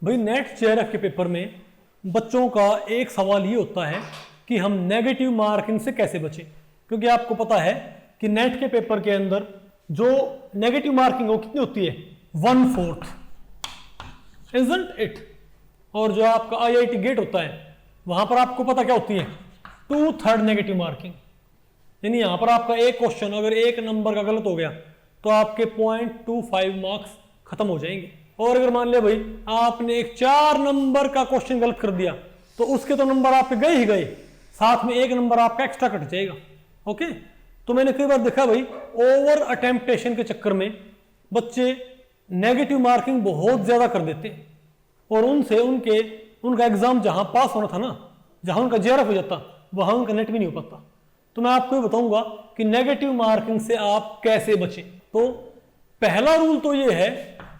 भाई net JRF के paper में बच्चों का एक सवाल ये होता है कि हम नेगेटिव मार्किंग से कैसे बचें, क्योंकि आपको पता है कि नेट के पेपर के अंदर जो नेगेटिव मार्किंग हो कितनी होती है 1/4, इजंट इट। और जो आपका आईआईटी गेट होता है वहां पर आपको पता क्या होती है 2/3 नेगेटिव मार्किंग। यानी यहां पर आपका एक क्वेश्चन अगर एक नंबर का गलत हो गया तो आपके 0.25 मार्क्स खत्म हो जाएंगे। और अगर मान लिया भाई आपने एक 4 नंबर का क्वेश्चन गलत कर दिया तो उसके तो नंबर आपके गए ही गए, साथ में 1 नंबर आपका एक्स्ट्रा कट जाएगा। ओके, तो मैंने कई बार देखा भाई ओवर अटेम्प्टेशन के चक्कर में बच्चे नेगेटिव मार्किंग बहुत ज्यादा कर देते हैं और उनसे उनका एग्जाम जहां पास होना था ना, जहां उनका जेआरएफ हो जाता वहां उनका नेट भी नहीं हो पाता। तो मैं आपको ये बताऊंगा कि नेगेटिव मार्किंग से आप कैसे बचें। तो पहला रूल तो ये है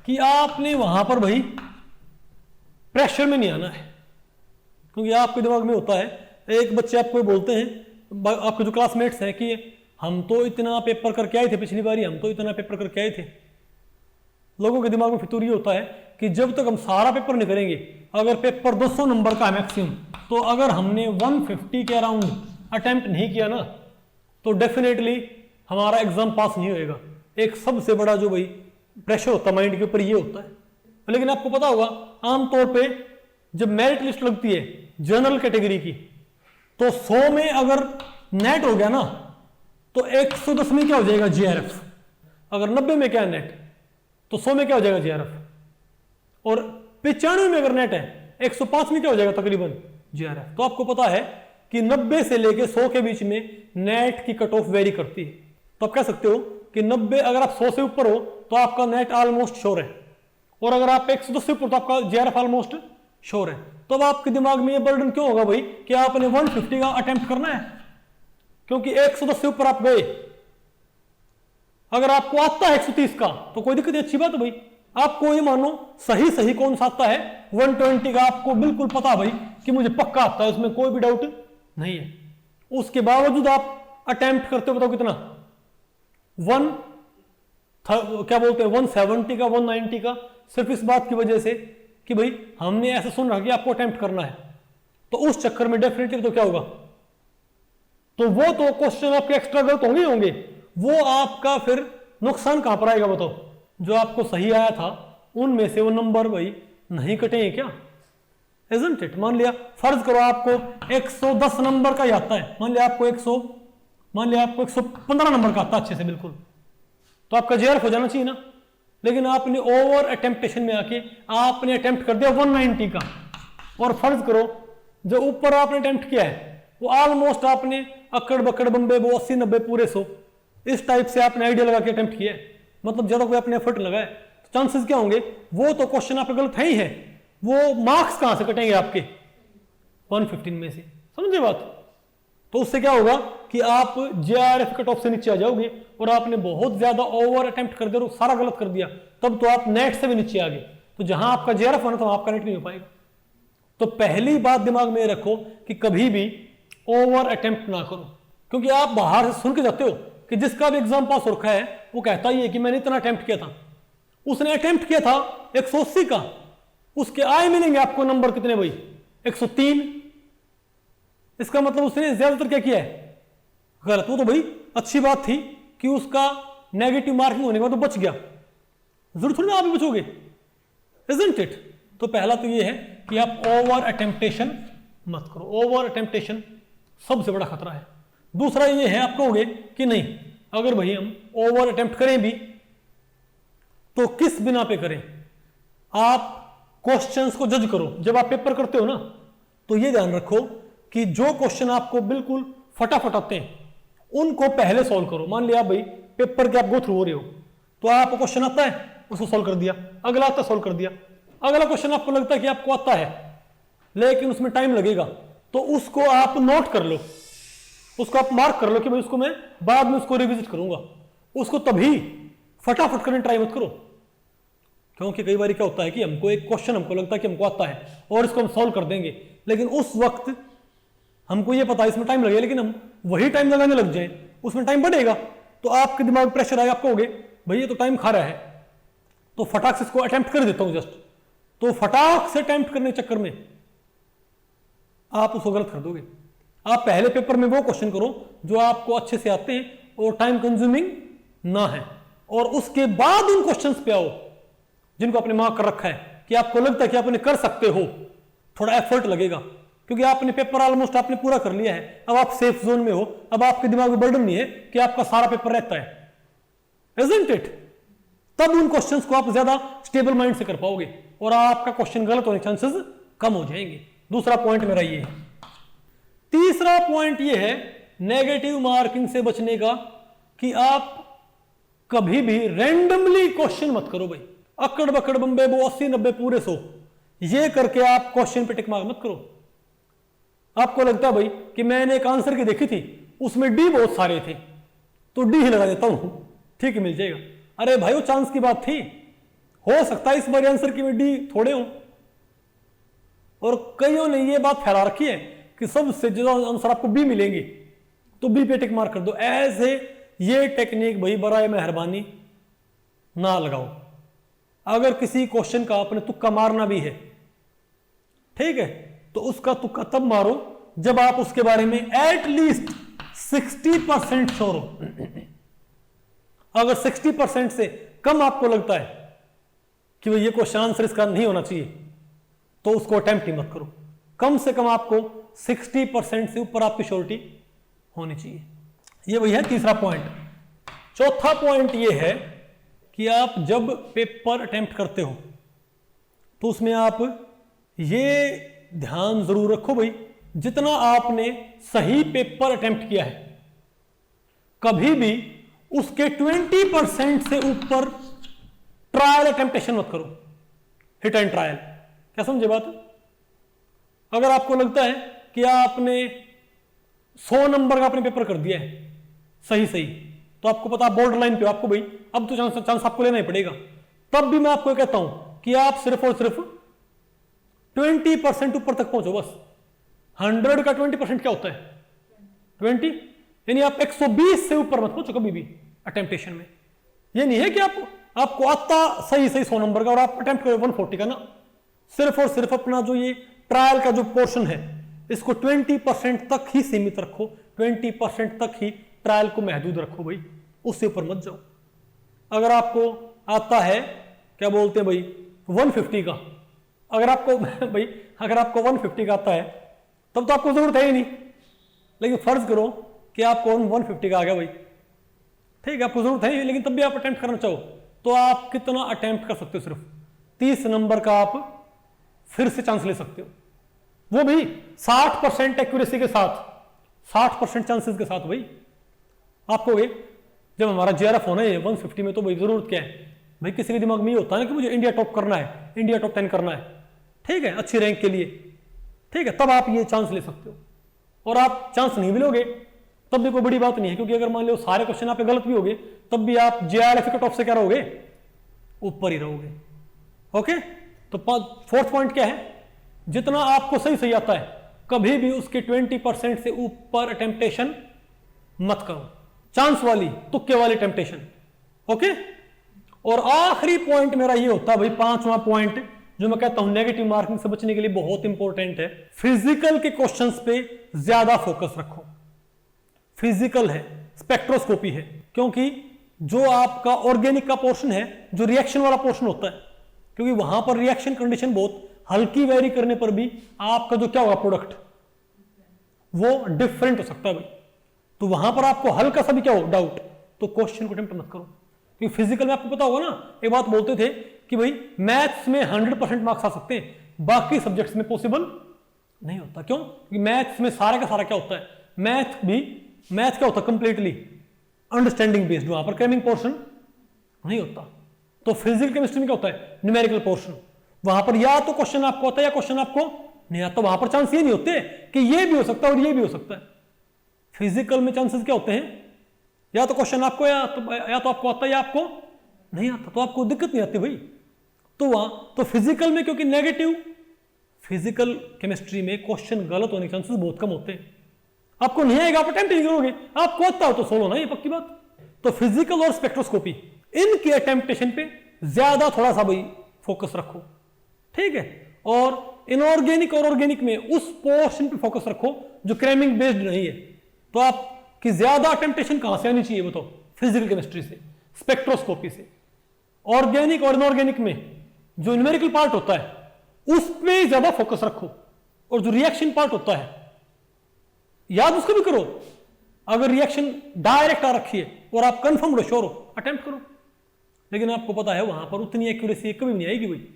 कि आपने वहां पर भाई प्रेशर में नहीं आना है, क्योंकि आपके दिमाग में होता है एक बच्चे आपको बोलते हैं आपके जो क्लासमेट्स हैं कि हम तो इतना पेपर करके आए थे पिछली बारी, हम तो इतना पेपर करके आए थे। लोगों के दिमाग में फितूर ये होता है कि जब तक हम सारा पेपर नहीं करेंगे, अगर पेपर 200 नंबर का है मैक्सिमम, तो अगर हमने 150 के अराउंड अटेम्प्ट नहीं किया ना तो डेफिनेटली हमारा एग्जाम पास नहीं होएगा। एक सबसे बड़ा जो भाई प्रेशर होता है माइंड के ऊपर ये होता है। लेकिन आपको पता होगा आमतौर पे जब मेरिट लिस्ट लगती है जनरल कैटेगरी की तो 100 में अगर नेट हो गया ना तो 110 में क्या हो जाएगा जीआरएफ, अगर 90 में क्या है नेट तो 100 में क्या हो जाएगा जीआरएफ, और 95 में अगर नेट है 105 में क्या हो जाएगा तकरीबन जीआरएफ। तो आपको पता है कि 90 से लेके 100 के बीच में नेट की कट ऑफ वेरी करती है। तो आप कह सकते हो कि 90 अगर आप 100 से ऊपर हो तो आपका नेट ऑलमोस्ट श्योर है, और अगर आप 110 से ऊपर तो आपका जीआरएफ ऑलमोस्ट श्योर है। तो अब आपके दिमाग में ये बर्डन क्यों होगा भाई कि आपने 150 का अटेम्प्ट करना है, क्योंकि 110 से ऊपर आप गए। अगर आपको आता है 130 का तो कोई दिक्कत नहीं, अच्छी बात है भाई। आपको ये मानो सही कौन सा आता है 120 का आपको बिल्कुल पता भाई कि मुझे पक्का आता है, उसमें कोई भी डाउट नहीं है। उसके बावजूद आप अटेम्प्ट करते हो, बताओ कितना, क्या बोलते हैं 170 का 190 का, सिर्फ इस बात की वजह से कि भाई हमने ऐसा सुन रहा कि आपको अटेम्प्ट करना है। तो उस चक्कर में डेफिनेटली तो क्या होगा, तो वो तो क्वेश्चन आपके एक्स्ट्रा गलत होंगे, वो आपका फिर नुकसान कहां पर आएगा बताओ। जो आपको सही आया था उनमें से वो नंबर भाई नहीं कटेंगे क्या, इजंट इट। मान लिया फर्ज करो आपको 110 नंबर का ही आता है, मान लिया आपको 115 नंबर का आता अच्छे से बिल्कुल, तो आपका जीआरएफ हो जाना चाहिए ना। लेकिन आपने ओवर अटेम्प्टेशन में आके आपने अटेम्प्ट कर दिया 190 का, और फर्ज करो जो ऊपर आपने अटेम्प्ट किया है वो ऑलमोस्ट आपने अकड़ बकड़ बम्बे वो 80-90 पूरे 100 इस टाइप से आपने आइडिया लगा के अटेम्प्ट किया है, मतलब ज्यादा कोई अपने एफर्ट लगाए तो चांसेस क्या होंगे, वो तो क्वेश्चन आपका गलत है ही है, वो मार्क्स कहां से कटेंगे आपके 115 में से, समझे बात। तो उससे क्या होगा कि आप जेआरएफ कट ऑफ से नीचे आ जाओगे, और आपने बहुत ज्यादा ओवर अटेम्प्ट कर दिया और सारा गलत कर दिया, तब तो आप नेट से भी नीचे आ गए। तो जहां आपका जेआरएफ होना था वहां आपका नेट नहीं हो पाएगा। तो पहली बात दिमाग में रखो कि कभी भी ओवर अटेम्प्ट ना करो, क्योंकि आप बाहर से सुन के जाते हो कि जिसका भी एग्जाम पास हो रखा है वो कहता ही है कि मैंने इतना अटेम्प्ट किया था, उसने अटेम्प्ट किया था 180 का, उसके आए मिलेंगे आपको नंबर कितने भाई 103। इसका मतलब उसने ज्यादातर क्या किया है गलत। वो तो भाई अच्छी बात थी कि उसका नेगेटिव मार्किंग होने के बाद तो बच गया, जरूर थोड़ी ना आप भी बचोगे, इजंट इट। तो पहला तो ये है कि आप ओवर अटेम्प्टेशन मत करो, ओवर अटेम्प्टेशन सबसे बड़ा खतरा है। दूसरा ये है आप कहोगे कि नहीं अगर भाई हम ओवर अटेम्प्ट करें भी तो किस बिना पे करें, आप क्वेश्चंस को जज करो। जब आप पेपर करते हो ना तो ये ध्यान रखो कि जो क्वेश्चन आपको बिल्कुल फटाफट आते हैं उनको पहले सॉल्व करो। मान लिया भाई पेपर के आप गो थ्रू हो रहे हो तो आपको क्वेश्चन आता है उसको सॉल्व कर दिया, अगला आता है सॉल्व कर दिया, अगला क्वेश्चन आपको लगता है कि आपको आता है लेकिन उसमें टाइम लगेगा तो उसको आप नोट कर लो, उसको आप मार्क कर लो कि भाई उसको मैं बाद में उसको रिविजिट करूंगा। उसको तभी फटाफट करने ट्राई मत करो, क्योंकि कई बार क्या होता है कि हमको एक क्वेश्चन हमको लगता है कि हमको आता है और इसको हम सॉल्व कर देंगे, लेकिन उस वक्त हमको ये पता है इसमें टाइम लगेगा, लेकिन हम वही टाइम लगाने लग जाए उसमें टाइम बढ़ेगा तो आपके दिमाग में प्रेशर आएगा, आप कहोगे भाई ये तो टाइम खा रहा है तो फटाक से इसको अटेम्प्ट कर देता हूं जस्ट, तो फटाक से अटेम्प्ट करने के चक्कर में आप उसको गलत कर दोगे। आप पहले पेपर में वो क्वेश्चन करो जो आपको अच्छे से आते हैं और टाइम कंज्यूमिंग ना है, और उसके बाद उन क्वेश्चंस पे आओ जिनको आपने मार्क कर रखा है कि आपको लगता है कि आपने कर सकते हो। थोड़ा एफर्ट लगेगा क्योंकि आपने पेपर ऑलमोस्ट आपने पूरा कर लिया है, अब आप सेफ जोन में हो, अब आपके दिमाग में बर्डन नहीं है कि आपका सारा पेपर रहता है, इजंट इट? तब उन क्वेश्चंस को आप ज्यादा स्टेबल माइंड से कर पाओगे और आपका क्वेश्चन गलत होने के चांसेस कम हो जाएंगे। दूसरा पॉइंट मेरा ये है। तीसरा पॉइंट ये है नेगेटिव मार्किंग से बचने का कि आप कभी भी रैंडमली क्वेश्चन मत करो भाई, अकड़ बकड़ बम्बे वो 80-90 पूरे 100 ये करके आप क्वेश्चन पे टिक मार्क मत करो। आपको लगता है भाई कि मैंने एक आंसर की देखी थी उसमें डी बहुत सारे थे तो डी ही लगा देता हूं, ठीक है मिल जाएगा। अरे भाई वो चांस की बात थी, हो सकता है इस बार आंसर की में डी थोड़े हो। और कईयों ने ये बात फैला रखी है कि सबसे ज्यादा आंसर आपको बी मिलेंगे तो बी पे टिक मार्क कर दो। ऐसे ये टेक्निक भाई बराए मेहरबानी ना लगाओ। अगर किसी क्वेश्चन का आपने तुक्का मारना भी है, ठीक है, तो उसका तुक्का तब मारो जब आप उसके बारे में एटलीस्ट 60% श्योर हो। अगर 60% से कम आपको लगता है कि भाई ये क्वेश्चन आंसर इसका नहीं होना चाहिए तो उसको अटेम्प्ट ही मत करो। कम से कम आपको 60% से ऊपर आपकी श्योरिटी होनी चाहिए। ये वही है तीसरा पॉइंट। चौथा पॉइंट ये है कि आप जब पेपर अटेम्प्ट करते हो तो उसमें आप ये ध्यान जरूर रखो भाई, जितना आपने सही पेपर अटेम्प्ट किया है कभी भी उसके 20% से ऊपर ट्रायल अटेम्प्टेशन मत करो, हिट एंड ट्रायल। क्या समझे बात? अगर आपको लगता है कि आपने 100 नंबर का आपने पेपर कर दिया है सही सही, तो आपको पता आप बॉर्डर लाइन पे हो, आपको भाई अब तो चांस आपको लेना ही पड़ेगा, तब भी मैं आपको कहता हूं कि आप सिर्फ और सिर्फ 20% ऊपर तक पहुंचो बस। 100 का 20% क्या होता है? 20, यानी आप 120 से ऊपर मत पहुंचो कभी भी अटेम्प्टेशन में। ये नहीं है कि आपको आता सही सही 100 नंबर का और आप अटेम्प्ट करो 140 का ना। सिर्फ और सिर्फ अपना जो ये ट्रायल का जो पोर्शन है इसको 20% तक ही सीमित रखो, 20% तक ही ट्रायल को महदूद रखो भाई, उससे ऊपर मत जाओ। अगर आपको आता है क्या बोलते हैं भाई 150 का, अगर आपको भाई अगर आपको 150 का आता है तब तो आपको जरूरत है ही नहीं, लेकिन फर्ज करो कि आपको 150 का आ गया भाई, ठीक है, आपको जरूरत है ही, लेकिन तब भी आप अटेम्प्ट करना चाहो तो आप कितना अटेम्प्ट कर सकते हो? सिर्फ 30 नंबर का आप फिर से चांस ले सकते हो, वो भी 60% एक्यूरेसी के साथ, 60% चांसेस के साथ। भाई आपको जब हमारा जेआरएफ होना है 150 में तो भाई जरूरत क्या है भाई, किसी के दिमाग में ये होता है ना कि मुझे इंडिया टॉप करना है, इंडिया टॉप 10 करना है, ठीक है, अच्छी रैंक के लिए, ठीक है, तब आप ये चांस ले सकते हो। और आप चांस नहीं मिलोगे तब भी कोई बड़ी बात नहीं है, क्योंकि अगर मान लो सारे क्वेश्चन आप गलत भी होगे तब भी आप जेआरएफ के टॉप से क्या रहोगे? ऊपर ही रहोगे। ओके, तो फोर्थ पॉइंट क्या है? जितना आपको सही सही आता है कभी भी उसके 20% से ऊपर अटेम्प्टेशन मत करो, चांस वाली तुक्के वाली टेम्पटेशन। ओके, और आखिरी पॉइंट मेरा ये होता है भाई, पांचवा पॉइंट जो मैं कहता हूं नेगेटिव मार्किंग से बचने के लिए बहुत इंपॉर्टेंट है, फिजिकल के क्वेश्चंस पे ज्यादा फोकस रखो। फिजिकल है, स्पेक्ट्रोस्कोपी है, क्योंकि जो आपका ऑर्गेनिक का पोर्शन है, जो रिएक्शन वाला पोर्शन होता है, क्योंकि वहां पर रिएक्शन कंडीशन बहुत हल्की वेरी करने पर भी आपका जो क्या होगा प्रोडक्ट वो डिफरेंट हो सकता है भाई। तो वहां पर आपको हल्का सा भी क्या हो डाउट, तो क्वेश्चन को अटेम्प्ट मत करो। क्योंकि फिजिकल में आपको पता होगा ना, एक बात बोलते थे कि भाई मैथ्स में 100% मार्क्स आ सकते हैं, बाकी सब्जेक्ट्स में पॉसिबल नहीं होता। क्यों? क्योंकि मैथ्स में सारा का सारा क्या होता है, मैथ क्या होता है कंप्लीटली अंडरस्टैंडिंग बेस्ड, वहां पर क्रैमिंग पोर्शन नहीं होता। तो फिजिकल केमिस्ट्री में क्या होता है, न्यूमेरिकल पोर्शन, वहां पर या तो क्वेश्चन आपको आता है या क्वेश्चन आपको नहीं आता। वहां पर चांस ये नहीं होते कि ये भी हो सकता है और ये भी हो सकता है। फिजिकल में चांसेस क्या होते हैं, या तो क्वेश्चन आपको या तो आपको आता है या आपको नहीं आता, तो आपको दिक्कत नहीं आती भाई। तो वहां तो फिजिकल में क्योंकि नेगेटिव फिजिकल केमिस्ट्री में क्वेश्चन गलत होने के चांसेस बहुत कम होते हैं। आपको नहीं आएगा आप अटेम्प्ट नहीं करोगे, आपको आता हो तो सोलो ना, ये पक्की बात। तो फिजिकल और स्पेक्ट्रोस्कोपी इनके अटेम्प्टेशन पे ज्यादा थोड़ा सा भाई फोकस रखो, ठीक है। और इनऑर्गेनिक और ऑर्गेनिक में उस पोर्शन पे फोकस रखो जो क्रैमिंग बेस्ड नहीं है। तो आपकी ज्यादा टेम्पटेशन कहां से आनी चाहिए बताओ? फिजिकल केमिस्ट्री से, स्पेक्ट्रोस्कोपी से। ऑर्गेनिक और इनऑर्गेनिक में जो न्यूमेरिकल पार्ट होता है उस पे ज्यादा फोकस रखो, और जो रिएक्शन पार्ट होता है याद उसको भी करो। अगर रिएक्शन डायरेक्ट आ रखी है और आप कंफर्म हो, श्योर हो, अटेम्प्ट करो। लेकिन आपको पता है वहां पर उतनी एक्यूरेसी कभी नहीं आएगी भाई,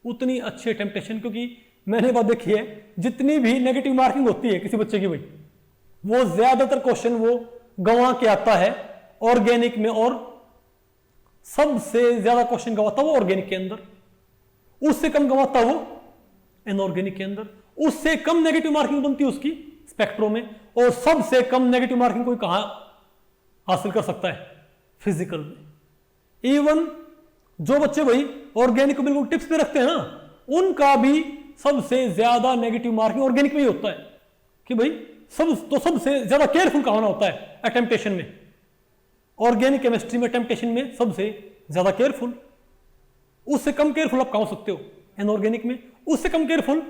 उतनी अच्छी टेम्पटेशन। क्योंकि मैंने बात देखी है, जितनी भी नेगेटिव मार्किंग होती है किसी बच्चे की भाई, वो ज्यादातर क्वेश्चन वो गंवा के आता है ऑर्गेनिक में, और सबसे ज्यादा क्वेश्चन गंवाता वो ऑर्गेनिक के अंदर, उससे कम गंवाता वो इनऑर्गेनिक के अंदर, उससे कम नेगेटिव मार्किंग बनती है उसकी स्पेक्ट्रो में, और सबसे कम नेगेटिव मार्किंग कोई कहां हासिल कर सकता है? फिजिकल में। इवन जो बच्चे भाई ऑर्गेनिक को बिल्कुल टिप्स पे रखते हैं ना, उनका भी सबसे ज्यादा नेगेटिव मार्किंग ऑर्गेनिक में ही होता है। कि भाई सबसे ज्यादा केयरफुल कहां होना होता है? अटेम्पटेशन में। ऑर्गेनिक केमिस्ट्री में अटेम्पटेशन में सबसे ज्यादा केयरफुल। उससे कम केयरफुल आप कहां हो सकते हो? इनऑर्गेनिक में। उससे कम केयरफुल,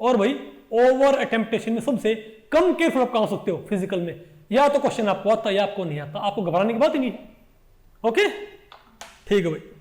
और भाई ओवर अटेम्पटेशन में सबसे कम केयरफुल आप कहां हो सकते हो? फिजिकल में। या तो क्वेश्चन आपको आता है या आपको नहीं आता, आपको घबराने की बात ही नहीं। ओके, ठीक है भाई।